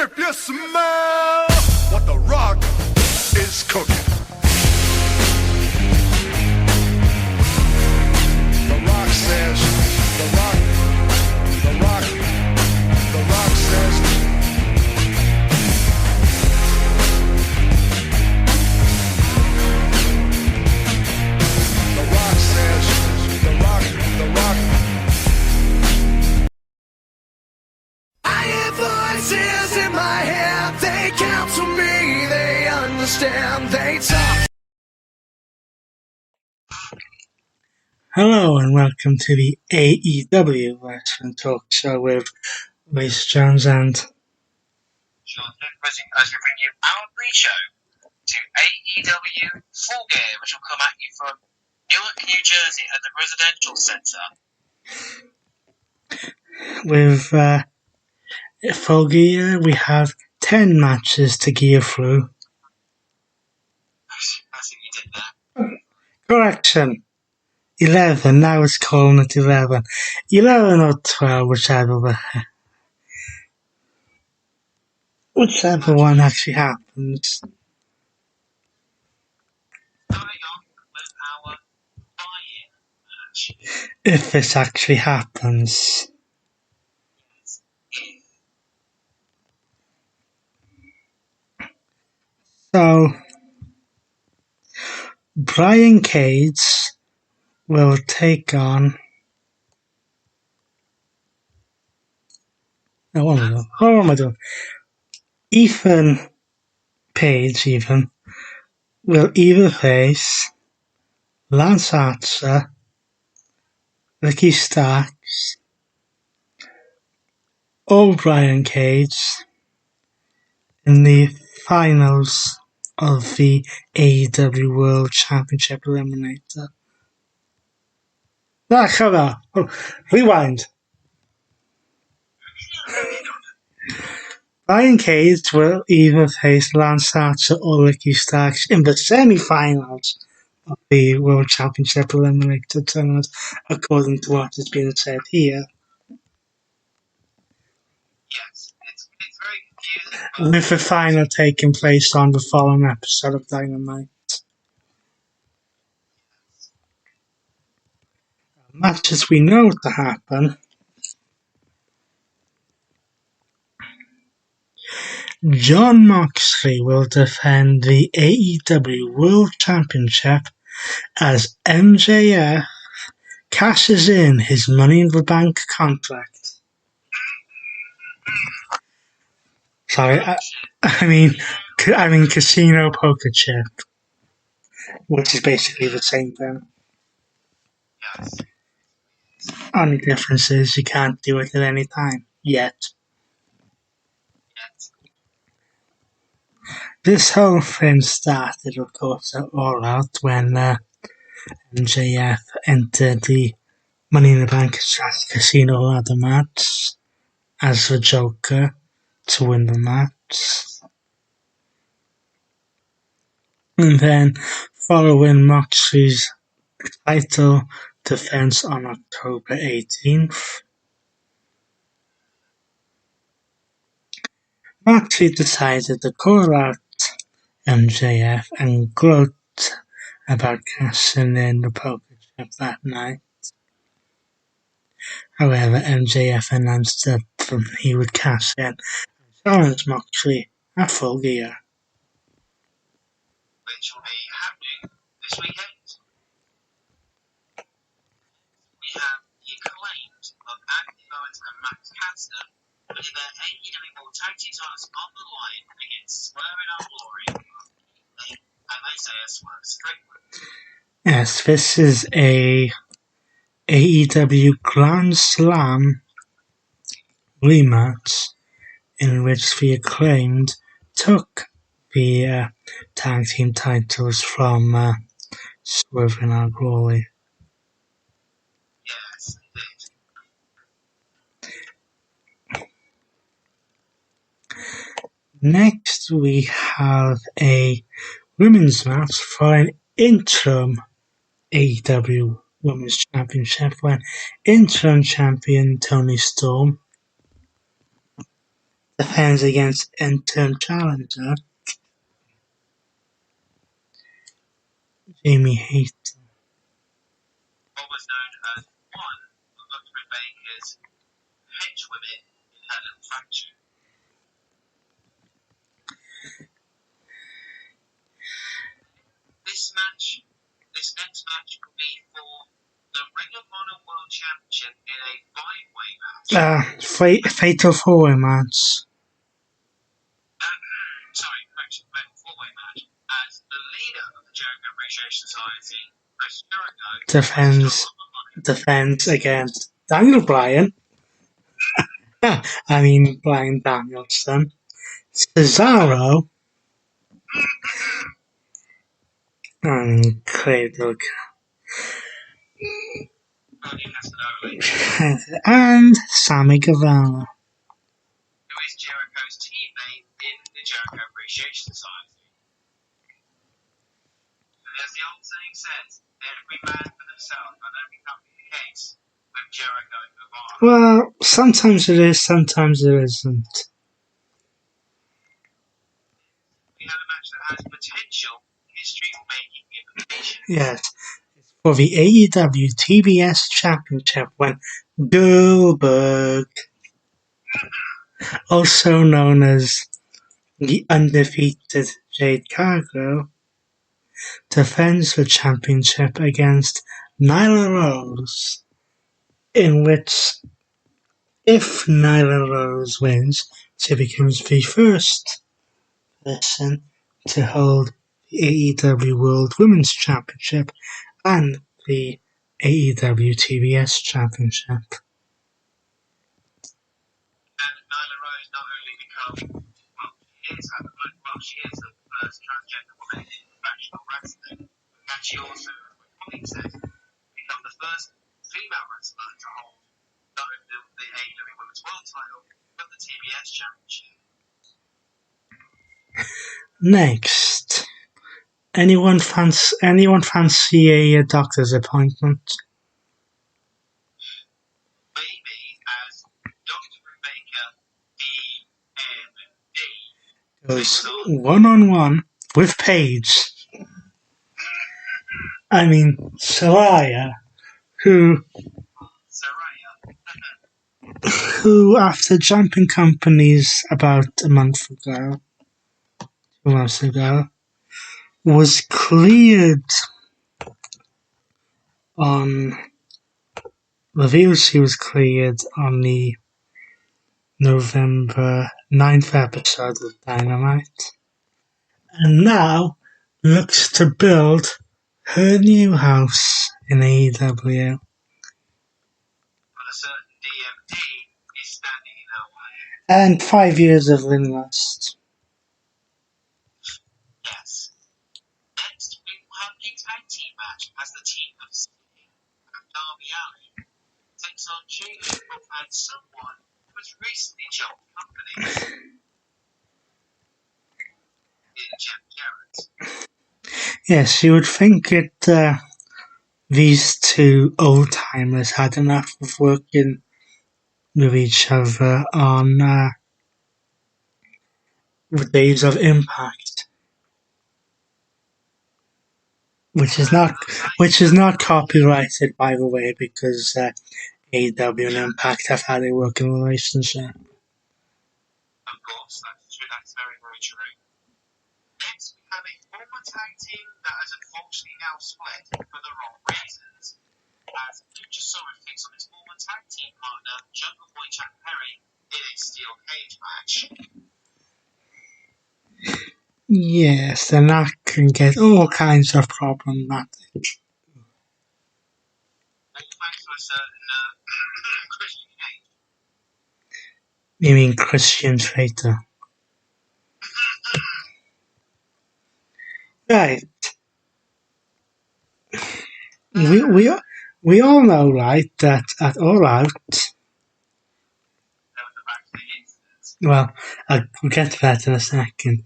If you smell what the Rock is cooking. The Rock says, the Rock says, the Rock says, the Rock. I hear voices in my head, they counsel me, they understand, they talk. Hello and welcome to the AEW Wrestling Talk Show with Race Jones and Sean Present as we bring you our pre-show to AEW Full Gear, which will come at you from Newark, New Jersey at the Prudetial Center. with Full Gear we have 10 matches to gear through. I think you did that. Correction, 11, now it's calling it 11. 11 or 12, whichever one actually happens. Starting off with our buy-in match. If this actually happens. So, Brian Cage will take on... Oh, what am I doing? Ethan Page, will either face Lance Archer, Ricky Starks, or Brian Cage in the finals of the AEW World Championship Eliminator. Hold on. Rewind. Brian Cage will either face Lance Archer or Ricky Starks in the semi-finals of the World Championship Eliminator tournament, according to what has been said here. Yes, it's very confusing. With the final taking place on the following episode of Dynamite. Matches we know to happen. Jon Moxley will defend the AEW World Championship as MJF cashes in his Money in the Bank contract. Sorry, I mean casino poker chip, which is basically the same thing. Yes. Only difference is you can't do it at any time yet. This whole thing started, of course, at All Out when MJF entered the Money in the Bank casino ladder match as the Joker to win the match. And then, following Moxley's title defense on October 18th, Moxley decided to call out MJF and gloat about cashing in the poker chip that night. However, MJF announced that he would cash in and challenge Moxley at Full Gear. Which will be happening this weekend. We have the Acclaimed of Andy Bowens and Max Caster putting their AEW World Tag Team titles on the line against Swerve in Our Glory and Isaiah Swerve Strickland. Yes, this is a AEW Grand Slam rematch in which the Acclaimed took the tag team titles from Swerve in Our Glory. Yes, indeed. Next, we have a women's match for an interim AEW Women's Championship when interim champion Toni Storm defends against interim challenger Jamie Hayter. What was known as one of Rebecca's henchwomen in her little faction. This next match will be for the Ring of Honor World Championship in a five-way match. Fatal four-way match. Four-way match. As the leader of the Jericho Appreciation Society, Chris Jericho, defends against Daniel Bryan. Bryan Danielson, Cesaro, and Cradle and Sammy Guevara. Who is Jericho's teammate in the Jericho Appreciation Society. And as the old saying says, every man for themselves, but that becomes the case with Jericho and Guevara. Well, sometimes it is, sometimes it isn't. We have a match that has potential history-making implications. Yes. For the AEW TBS Championship when Goldberg, also known as the undefeated Jade Cargill, defends the championship against Nyla Rose, in which, if Nyla Rose wins, she becomes the first person to hold the AEW World Women's Championship and the AEW TBS Championship. And Nyla Rose not only becomes, she is the first transgender woman in professional wrestling, and she also, as my colleague said, become the first female wrestler to hold not only the AEW Women's World title, but the TBS Championship. Next, anyone fancy a doctor's appointment? Maybe as Dr. Rebecca DMD Goes one-on-one with Paige. Saraya, who after jumping companies about 2 months ago, was cleared on the November 9th episode of Dynamite, and now looks to build her new house in AEW. But a certain DMD is standing in our way. And 5 years of Lust. Yes. Next, we will have a tag team match as the team of Sting and Darby Allin takes on Jay Lethal and someone who has recently jumped companies in Jeff Jarrett. Yes, you would think that these two old-timers had enough of working with each other on the Days of Impact, which is not copyrighted, by the way, because AEW and Impact have had a working relationship. Of course, that's true. That's very, very true. Next, we have a former tag team that has unfortunately now split for the wrong reasons, as Luchasaurus takes on his former tag team partner, Jungle Boy Jack Perry, in a steel cage match. Yes, and that can get all kinds of problematic. All thanks to a certain Christian Cage. You mean Christian Traitor? Right. We all know, right, that at All Out. Well, I'll get to that in a second.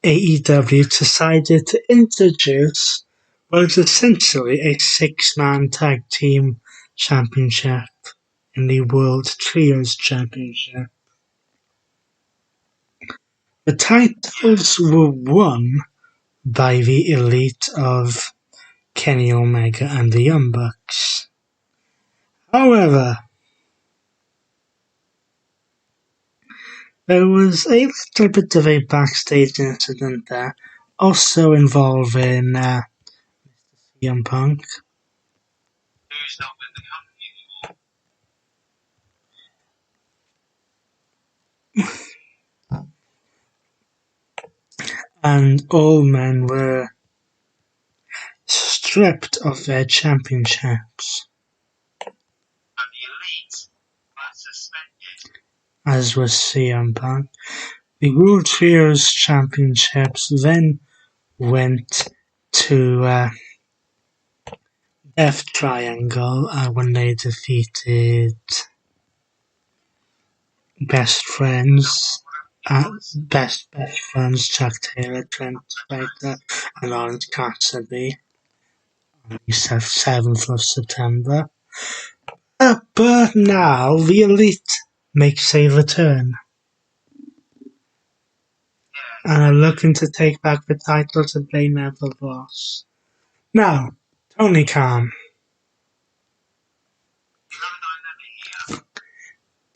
AEW decided to introduce what is essentially a 6-man tag team championship in the World Trios Championship. The titles were won by the Elite of Kenny Omega and the Young Bucks. However, there was a little bit of a backstage incident there, also involving CM Punk. Who's not with the company anymore? And all men were stripped of their championships, And the Elite were suspended. as was CM Punk. The World Trios Championships then went to Death Triangle when they defeated Best Friends, Best Friends Jack Taylor, Trent Fraser, and Orange Cassidy on the 7th of September. But now the Elite makes a return and are looking to take back the titles that they never lost. Now, Tony Khan,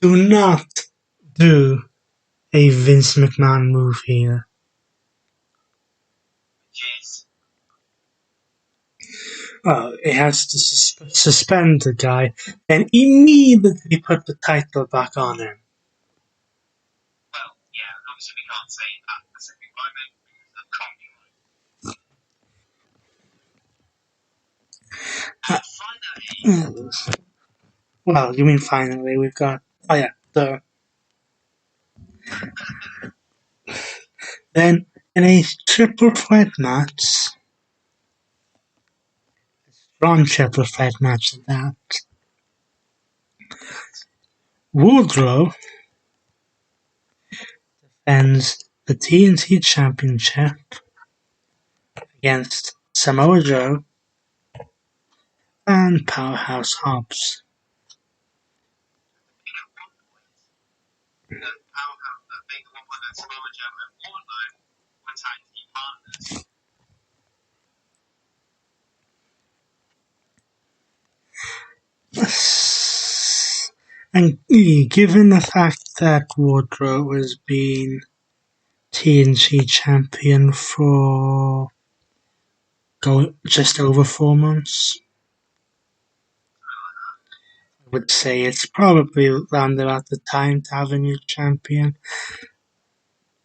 do not do a Vince McMahon move here. Jeez. It has to suspend the guy, then immediately put the title back on him. Well, yeah, obviously we can't say that specific moment because of copyright. And finally, Well, you mean finally, we've got, then in a triple threat match, a strong triple threat match at that, Wardlow defends the TNT Championship against Samoa Joe and Powerhouse Hobbs. being the one that Samoa Joe and Wardlow were tag team partners. And given the fact that Wardlow has been TNT champion for just over 4 months, I would say it's probably around about the time to have a new champion.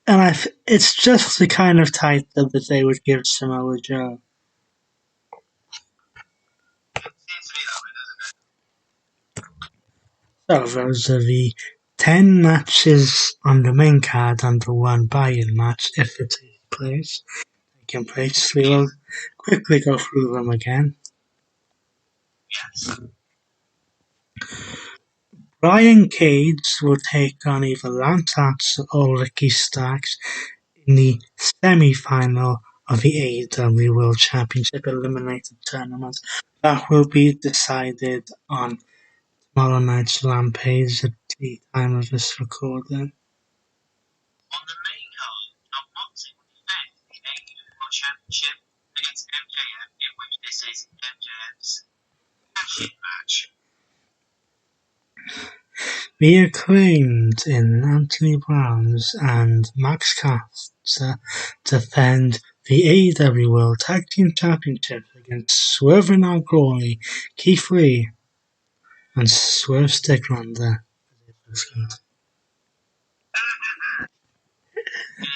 And it's just the kind of title that they would give Samoa Joe. So those are the 10 matches on the main card and the one buy-in match, if it takes place. We will quickly go through them again. Yes. Brian Cage will take on either Lance Archer or Ricky Starks in the semi-final of the AEW World Championship Eliminator Tournament. That will be decided on tomorrow night's Rampage at the time of this recording. On the main card, John Moxley will defend the AEW World Championship against MJF, in which this is MJF's cash-in match. The Acclaimed in Anthony Browns and Max Caster defend the AEW World Tag Team Championship against Swerve in Our Glory, Keith Lee, and Swerve Stricklander. In a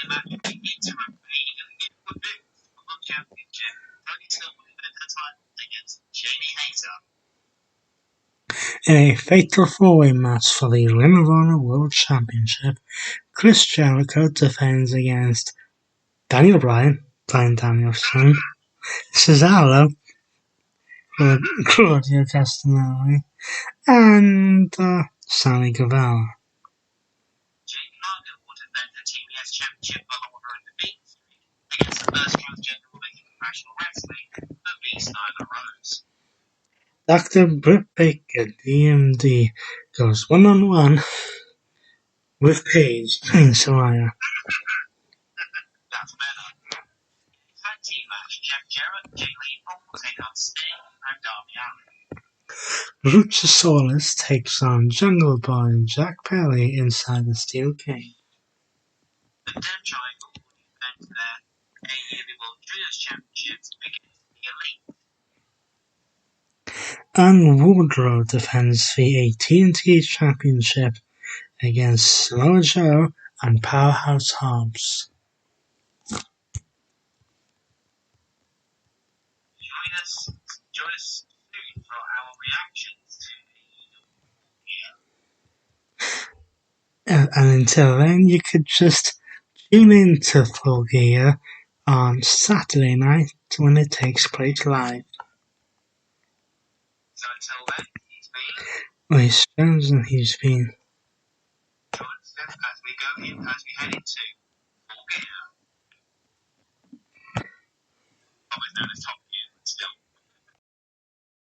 match for the interim AEW World Championship, Tony Storm will defend her title against Jamie Hayter. In a fatal four-way match for the Ring of Honor World Championship, Chris Jericho defends against Daniel Bryan, Bryan Danielson, Cesaro, Claudio Castagnoli, and Sammy Guevara. Jade Cargill will defend the TBS Championship along with her undefeated streak against the first transgender woman in professional wrestling, the Beast Nyla Rose. Dr. Britt Baker, DMD, goes one-on-one with Paige and Soraya. Jeff Jarrett, Jay Lethal will take on Sting and Darby Allin. Luchasaurus takes on Jungle Boy and Jack Perry inside the steel cage. The Death Triangle will defend their AEW World Trios Championships against the Elite. And Wardrow defends the AT&T Championship against Samoa Joe and Powerhouse Hobbs. Join us soon for our reactions to AEW Full Gear. And until then, you could just tune in to Full Gear on Saturday night when it takes place live. So until then, he's been Rhys Jones and he's been join us as we head into Full Gear. Always known as Top